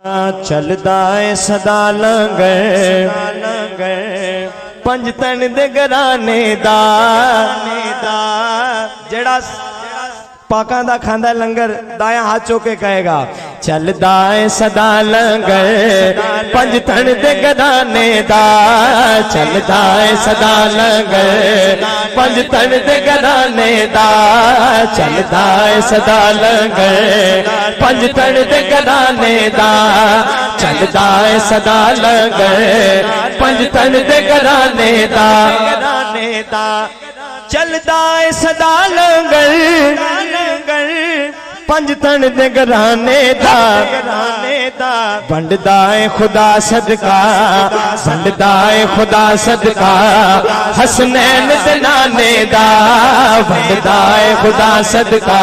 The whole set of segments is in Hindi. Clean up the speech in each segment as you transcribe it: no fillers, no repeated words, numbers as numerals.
चलदा है सदा लंगर पंज तन दे घराने दा जेड़ा पाकां दा खांदा लंगर दाया हाथ चोके कहेगा चलदा है सदा लंगर पंज तन दे घराने दा चलदा है सदा लंगर पंज तन दे घराने दा चलदा है सदा लंगर पंज तन दे घराने दा चलदा है सदा लंगर पंज तन दे घराने दा चलदा है सदा लंगर पंज तन दे घराने दा बंडदा है खुदा सदका बंडदा है खुदा सदका हसनैन दे नाने दा बंडदा है खुदा सदका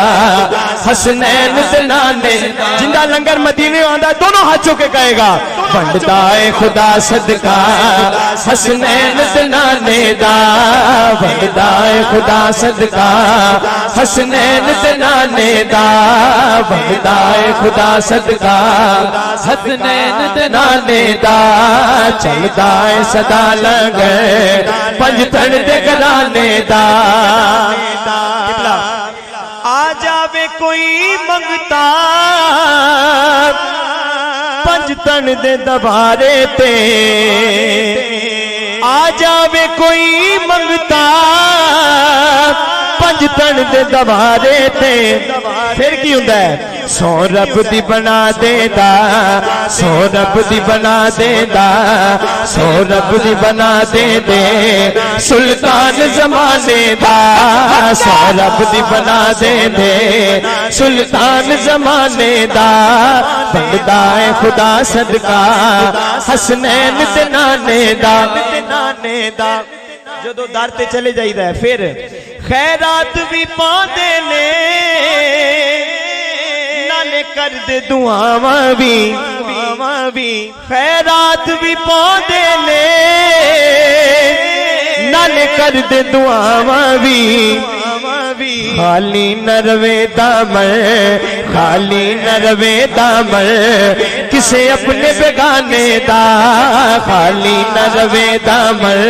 हसनैन दे नाने जिंदा लंगर मदीने आंदा दोनों हाथ चुके कहेगा बंडदा है खुदा सदका हसनैन दे नाने दा बंडदा है खुदा सदका हसनैन दे नाने दा बंडदा है खुदा सदका हसनैन दे नाने दा चलदा है सदा लंगर पंज तन दे घराने दा आ जावे कोई मंगता पंज तन दे दबारे ते आ जावे कोई मंगता पंज तन दे दबारे ते फिर की हुंदा है सौ रब दी बना देदा सौ रब दी बना देदा सौ रब दी बना दे दे सुल्तान जमाने दा सौ रब दी बना दे दे सुल्तान जमाने दा बंडदा है खुदा सदका हसनैन दे नाने दा जदों दर ते चले जाइदा है फिर खैरात भी पांदे ने नाले कर दे दुआवां भी खैरात भी पांदे ने नाले कर दे दुआवां भी खाली न रवे दामन खाली न रवे दामन किसे अपने बेगाने दा खाली न रवे दामन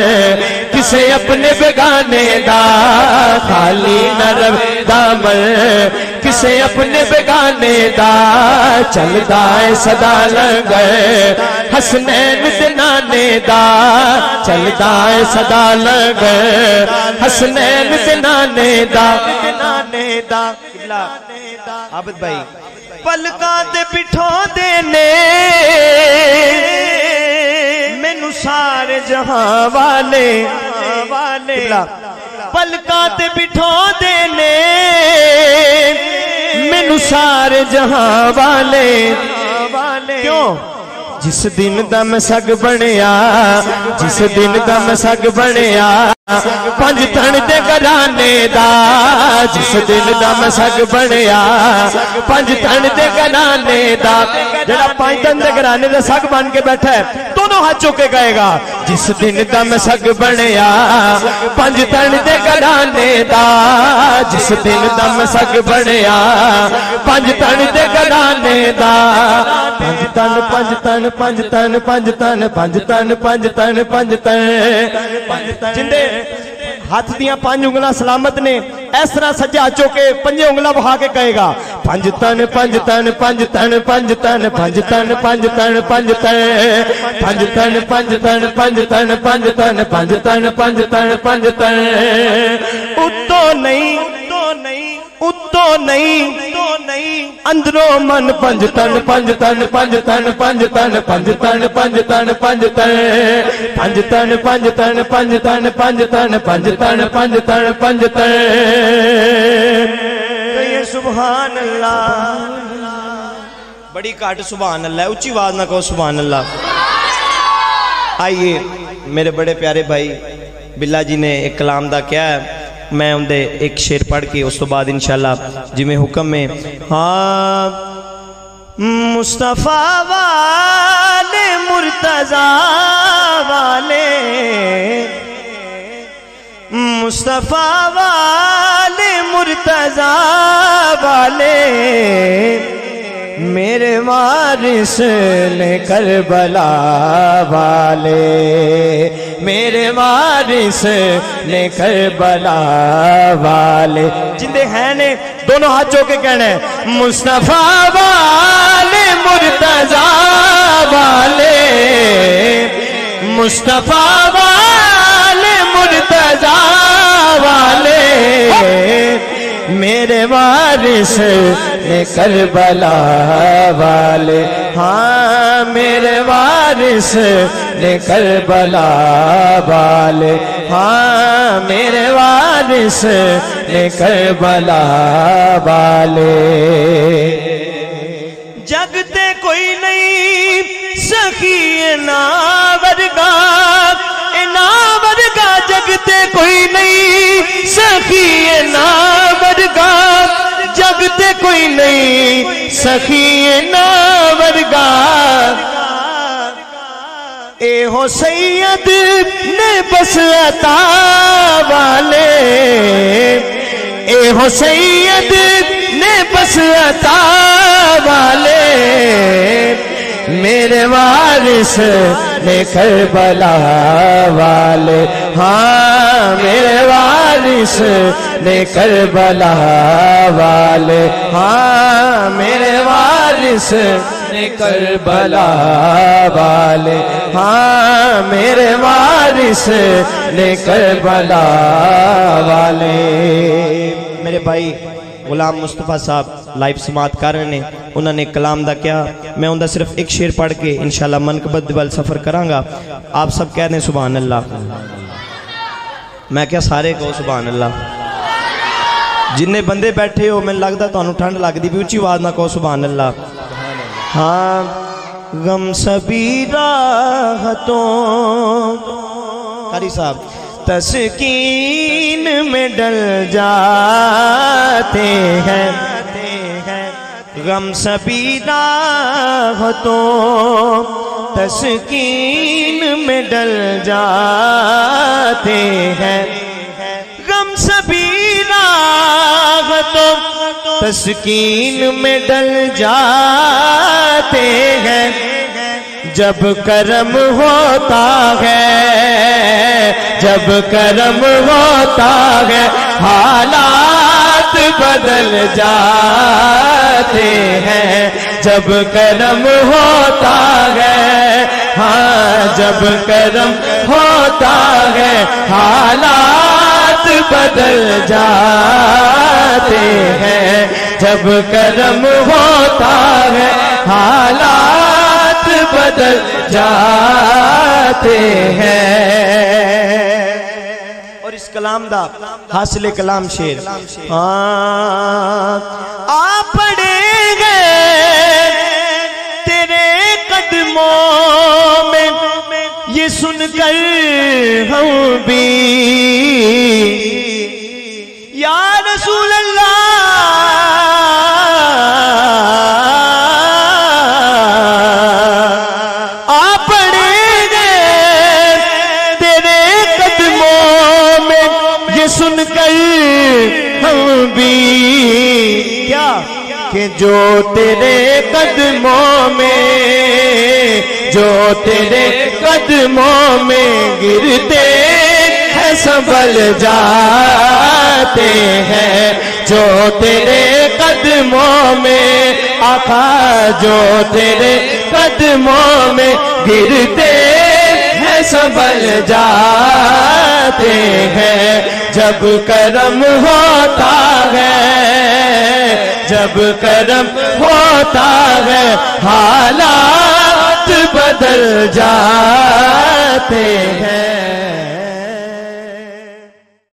किसे अपने बेगाने दा खाली न रवे दामन किसे अपने बेगाने दा चलदा है सदा लंगर हसनैन दे नाने दा चलदा है सदा लंगर हसनैन दे नाने दा आबद भाई पलकां ते बिठोंदे ने मैनू सारे जहां वाले पलकां ते बिठोंदे ने मैनू सारे जहां वाले क्यों जिस दिन दा मैं सग बनिया जिस दिन दा मैं सग बनिया पंज तन दे घराने दा जिस दिन दा मैं सग बनिया पंज तन दे घराने दा जेड़ा पंज तन दे घराने दा सग बन के बैठा है दोनों हाथ चुके गएगा जिस दिन दा मैं सग बनिया पंज तन दे घराने दा जिस दिन दा मैं सग बनिया पंज तन दे घराने दा पंज तन पंज तन पंज तन पंज तन पंज तन पंज तन पंज तन जिंदे हाथ दियां पांच उंगलां सलामत ने इस तरह सज्जा चोके पंजे उंगलां बहा के कहेगा पंज तन पंज तन पंज तन पंज तन पंज तन पंज तन पंज तन पंज तन पंज तन पंज तन पंज तन पंज तन पंज तन पंज तन उत्तो नहीं अंदरों मन पंज तन पंज तन पंज तन पंज तन पंज तन पंज तन पंज तन पंज तन पंज तन पंज तन पंज तन पंज तन पंज तन पंज तन सुभान अल्लाह बड़ी घट सुभान अल्लाह उच्ची आवाज ना कहो सुभान अल्लाह। आइए मेरे बड़े प्यारे भाई बिल्ला जी ने एक कलाम दा क्या है मैं उनके एक शेर पढ़ के उस तो बाद इंशाल्लाह जिमें हुक्म में हाँ मुस्तफा वाले मुर्तजा वाले मुस्तफा वाले मुर्तजा वाले मेरे वारिस ने करबला वाले, मेरे वारिस ने करबला वाले। जिंदे हैं ने दोनों हाथ चौके कहना है मुस्तफा वाले मुर्तजा वाले, मुस्तफा वाले मुर्तजा वाले, मेरे वारिस ने करबला वाले। हाँ मेरे वारिस ने करबला वाले, हाँ मेरे वारिस ने करबला वाले। जगते कोई नहीं सखी ना वर्गा, ना वर्गा जगते कोई नहीं सखी ना वर्गा, जगते कोई नहीं सखी ना वर्गा। ए हो सैयद ने बस अता वाले, ए हो सैयद ने बस अता वाले, मेरे वारिस ने करबला वाले। हाँ मेरे वारिस ने करबला वाले, हाँ मेरे वारिस ने करबला वाले, हाँ मेरे वारिस ने करबला वाले। मेरे भाई गुलाम मुस्तफा साहब लाइव समात कर रहे हैं, उन्होंने कलाम दा क्या, मैं उनका सिर्फ एक शेर पढ़ के इंशाल्लाह मनकबत वाल सफर करांगा। आप सब कह रहे सुभान अल्लाह, मैं क्या सारे कहो सुभान अल्लाह। जिन्ने बंदे बैठे हो मैंने लगता तुहानू ठंड लगती भी, उच्ची आवाज ना कहो सुभान अल्लाह। हाँ गम सभी राहतों कारी साहब तस्कीन में डल जाते हैं, गम सभी राहतों तस्कीन में डल जाते हैं, गम सभी राहतों तस्कीन में डल जाते हैं। जब करम होता है, जब करम होता है हालात बदल जाते हैं, जब करम होता है, हाँ जब करम होता है हालात बदल जाते हैं, जब करम होता है हालात बदल जाते हैं। और इस कलाम दा हासिल कलाम शेर आ पड़ेंगे तेरे कदमों में, ये सुनकर हम भी या रसूल अल्लाह सुनकर हम भी क्या कि जो तेरे कदमों में, जो तेरे कदमों में गिरते हैं संभल जाते हैं, जो तेरे कदमों में आका, जो तेरे कदमों में गिरते हैं संभल जाते हैं। जब करम होता है, जब करम होता है हालात बदल जाते हैं।